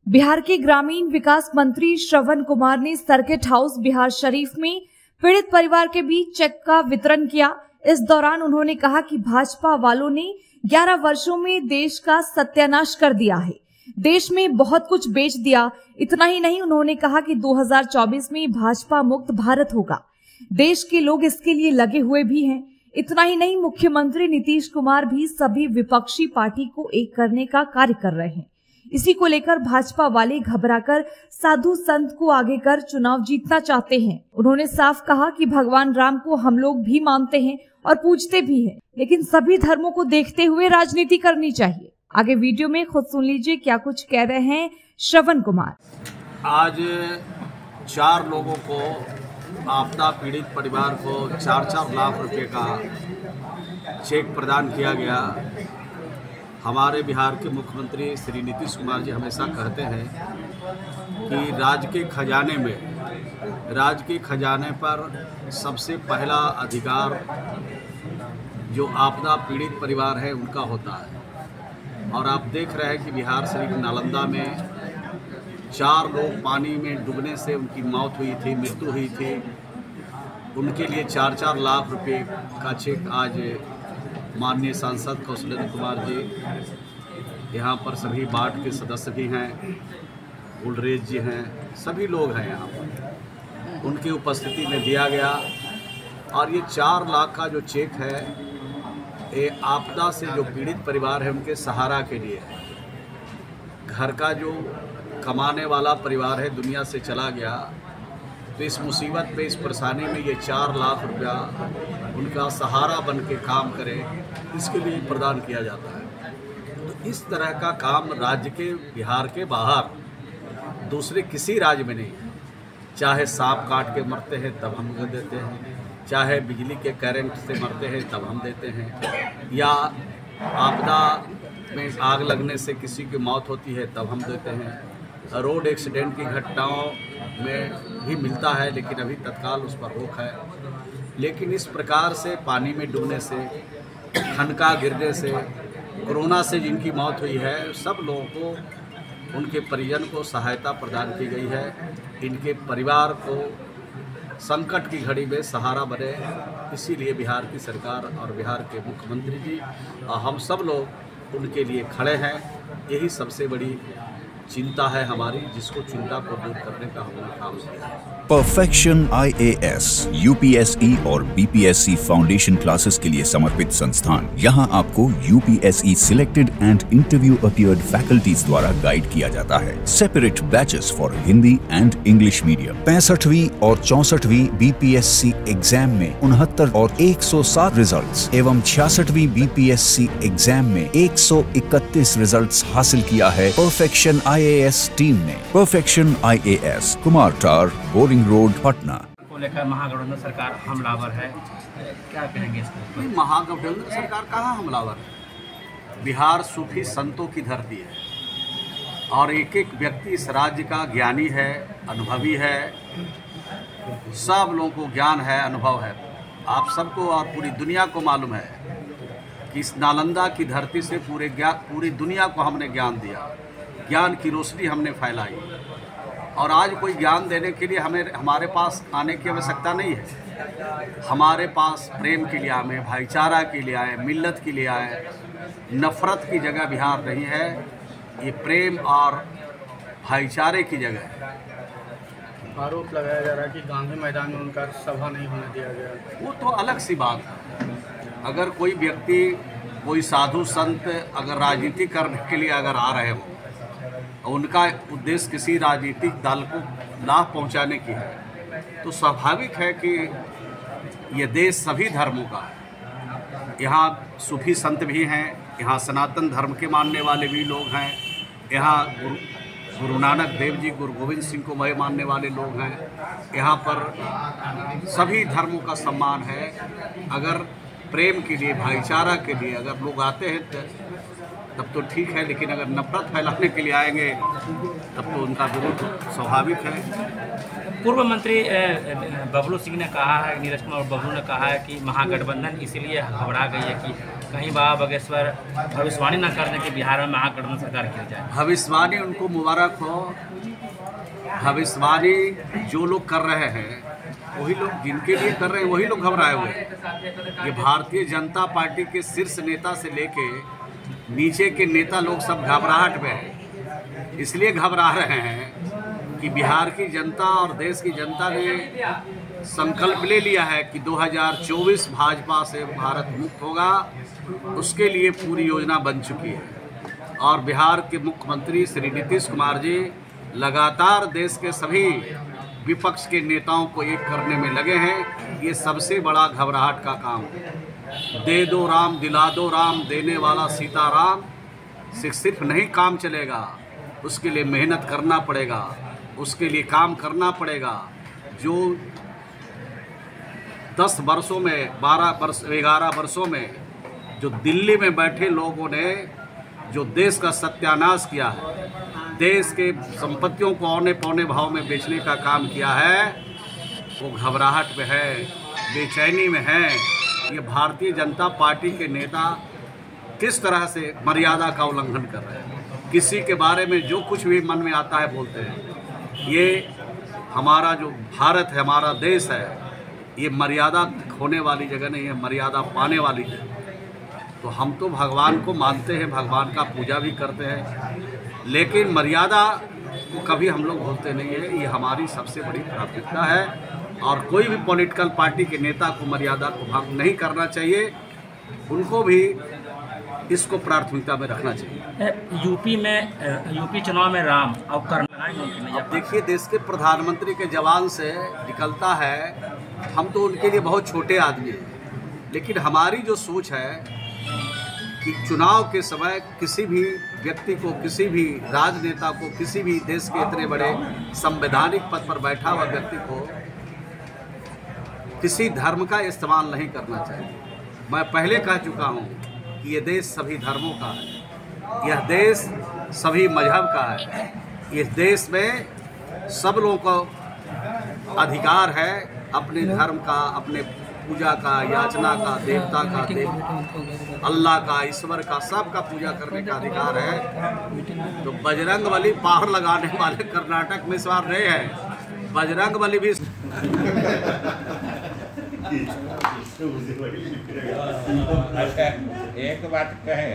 बिहार के ग्रामीण विकास मंत्री श्रवण कुमार ने सर्किट हाउस बिहार शरीफ में पीड़ित परिवार के बीच चेक का वितरण किया। इस दौरान उन्होंने कहा कि भाजपा वालों ने 11 वर्षों में देश का सत्यानाश कर दिया है, देश में बहुत कुछ बेच दिया। इतना ही नहीं, उन्होंने कहा कि 2024 में भाजपा मुक्त भारत होगा। देश के लोग इसके लिए लगे हुए भी हैं। इतना ही नहीं, मुख्यमंत्री नीतीश कुमार भी सभी विपक्षी पार्टी को एक करने का कार्य कर रहे हैं। इसी को लेकर भाजपा वाले घबराकर साधु संत को आगे कर चुनाव जीतना चाहते हैं। उन्होंने साफ कहा कि भगवान राम को हम लोग भी मानते हैं और पूजते भी हैं, लेकिन सभी धर्मों को देखते हुए राजनीति करनी चाहिए। आगे वीडियो में खुद सुन लीजिए क्या कुछ कह रहे हैं श्रवण कुमार। आज 4 लोगों को, आपदा पीड़ित परिवार को 4-4 लाख रुपए का चेक प्रदान किया गया। हमारे बिहार के मुख्यमंत्री श्री नीतीश कुमार जी हमेशा कहते हैं कि राज्य के खजाने पर सबसे पहला अधिकार जो आपदा पीड़ित परिवार है उनका होता है। और आप देख रहे हैं कि बिहार शरीफ नालंदा में 4 लोग पानी में डूबने से उनकी मृत्यु हुई थी। उनके लिए 4-4 लाख रुपए का चेक आज माननीय सांसद कौशलेंद्र कुमार जी, यहाँ पर सभी वार्ड के सदस्य भी हैं, गुलरेज जी हैं, सभी लोग हैं यहाँ पर, उनकी उपस्थिति में दिया गया। और ये 4 लाख का जो चेक है, ये आपदा से जो पीड़ित परिवार है उनके सहारा के लिए है। घर का जो कमाने वाला परिवार है दुनिया से चला गया, तो इस मुसीबत में, इस परेशानी में ये 4 लाख रुपया उनका सहारा बन के काम करे, इसके लिए प्रदान किया जाता है। तो इस तरह का काम राज्य के, बिहार के बाहर दूसरे किसी राज्य में नहीं है। चाहे सांप काट के मरते हैं तब हम देते हैं, चाहे बिजली के करंट से मरते हैं तब हम देते हैं, या आपदा में आग लगने से किसी की मौत होती है तब हम देते हैं। रोड एक्सीडेंट की घटनाओं में भी मिलता है, लेकिन अभी तत्काल उस पर रोक है। लेकिन इस प्रकार से पानी में डूबने से, ठनका गिरने से, कोरोना से जिनकी मौत हुई है, सब लोगों को, उनके परिजन को सहायता प्रदान की गई है। इनके परिवार को संकट की घड़ी में सहारा बने, इसीलिए बिहार की सरकार और बिहार के मुख्यमंत्री जी और हम सब लोग उनके लिए खड़े हैं। यही सबसे बड़ी चिंता है हमारी, जिसको चिंता को दूर करने का हमने काम किया है। परफेक्शन IAS, UPSE और BPSC फाउंडेशन क्लासेस के लिए समर्पित संस्थान। यहाँ आपको UPSE selected and interview appeared faculties द्वारा गाइड किया जाता है। Separate batches for Hindi and English medium. 65वीं और 64वीं BPSC एग्जाम में 69 और 107 रिजल्ट्स एवं 66वीं BPSC एग्जाम में 131 रिजल्ट्स हासिल किया है परफेक्शन IAS टीम ने। परफेक्शन IAS, कुमार टार, बोरिंग रोड, पटना। को लेकर महागठबंधन सरकार हमलावर है, क्या कहेंगे इस पर? महागठबंधन सरकार कहाँ हमलावर है? बिहार सूफी संतों की धरती है और एक एक व्यक्ति इस राज्य का ज्ञानी है, अनुभवी है। सब लोगों को ज्ञान है, अनुभव है। आप सबको और पूरी दुनिया को मालूम है कि इस नालंदा की धरती से पूरी दुनिया को हमने ज्ञान दिया, ज्ञान की रोशनी हमने फैलाई। और आज कोई ज्ञान देने के लिए हमारे पास आने की आवश्यकता नहीं है। हमारे पास प्रेम के लिए आए, भाईचारा के लिए आए, मिल्लत के लिए आए। नफरत की जगह बिहार नहीं है, ये प्रेम और भाईचारे की जगह है। आरोप लगाया जा रहा है कि गांधी मैदान में उनका सभा नहीं होने दिया गया। वो तो अलग सी बात है। अगर कोई व्यक्ति, कोई साधु संत अगर राजनीति करने के लिए अगर आ रहे हो, उनका उद्देश्य किसी राजनीतिक दल को लाभ पहुंचाने की है, तो स्वाभाविक है कि ये देश सभी धर्मों का है। यहाँ सूफी संत भी हैं, यहाँ सनातन धर्म के मानने वाले भी लोग हैं, यहाँ गुरु नानक देव जी, गुरु गोविंद सिंह को मानने वाले लोग हैं। यहाँ पर सभी धर्मों का सम्मान है। अगर प्रेम के लिए, भाईचारा के लिए अगर लोग आते हैं तब तो ठीक है, लेकिन अगर नफरत फैलाने के लिए आएंगे तब तो उनका विरोध स्वाभाविक है। पूर्व मंत्री बबलू सिंह ने कहा है, नीरज कुमार बबलू ने कहा है कि महागठबंधन इसीलिए घबरा गई है कि कहीं बाबा बागेश्वर भविष्यवाणी न कर दें कि बिहार में महागठबंधन सरकार की जाए। भविष्यवाणी उनको मुबारक हो। भविष्यवाणी जो लोग कर रहे हैं वही लोग, जिनके लिए कर रहे हैं वही लोग घबराए हुए हैं। ये भारतीय जनता पार्टी के शीर्ष नेता से लेके नीचे के नेता लोग सब घबराहट में हैं। इसलिए घबरा रहे हैं कि बिहार की जनता और देश की जनता ने संकल्प ले लिया है कि 2024 भाजपा से भारत मुक्त होगा। उसके लिए पूरी योजना बन चुकी है और बिहार के मुख्यमंत्री श्री नीतीश कुमार जी लगातार देश के सभी विपक्ष के नेताओं को एक करने में लगे हैं। ये सबसे बड़ा घबराहट का काम है। दे दो राम दिला दो राम, देने वाला सीताराम से सिर्फ नहीं काम चलेगा, उसके लिए मेहनत करना पड़ेगा, उसके लिए काम करना पड़ेगा। जो 10 वर्षों में 11 वर्षों में जो दिल्ली में बैठे लोगों ने जो देश का सत्यानाश किया है, देश के संपत्तियों को औने पौने भाव में बेचने का काम किया है, वो घबराहट में है, बेचैनी में है। ये भारतीय जनता पार्टी के नेता किस तरह से मर्यादा का उल्लंघन कर रहे हैं, किसी के बारे में जो कुछ भी मन में आता है बोलते हैं। ये हमारा जो भारत है, हमारा देश है, ये मर्यादा खोने वाली जगह नहीं है, मर्यादा पाने वाली जगह। तो हम तो भगवान को मानते हैं, भगवान का पूजा भी करते हैं, लेकिन मर्यादा को कभी हम लोग भूलते नहीं है। ये हमारी सबसे बड़ी प्राथमिकता है और कोई भी पॉलिटिकल पार्टी के नेता को मर्यादा को भंग नहीं करना चाहिए, उनको भी इसको प्राथमिकता में रखना चाहिए। यूपी चुनाव में राम और कर्नाटक। अब देखिए, देश के प्रधानमंत्री के जवान से निकलता है, हम तो उनके लिए बहुत छोटे आदमी हैं, लेकिन हमारी जो सोच है कि चुनाव के समय किसी भी व्यक्ति को, किसी भी राजनेता को, किसी भी देश के इतने बड़े संवैधानिक पद पर बैठा हुआ व्यक्ति को किसी धर्म का इस्तेमाल नहीं करना चाहिए। मैं पहले कह चुका हूँ कि ये देश सभी धर्मों का है, यह देश सभी मजहब का है, इस देश में सब लोगों को अधिकार है अपने धर्म का, अपने पूजा का, याचना का, देवता का, अल्लाह का, ईश्वर का, सबका पूजा करने का अधिकार है। तो बजरंगबली पहाड़ लगाने वाले कर्नाटक में सवार रहे हैं, बजरंगबली भी एक बात कहे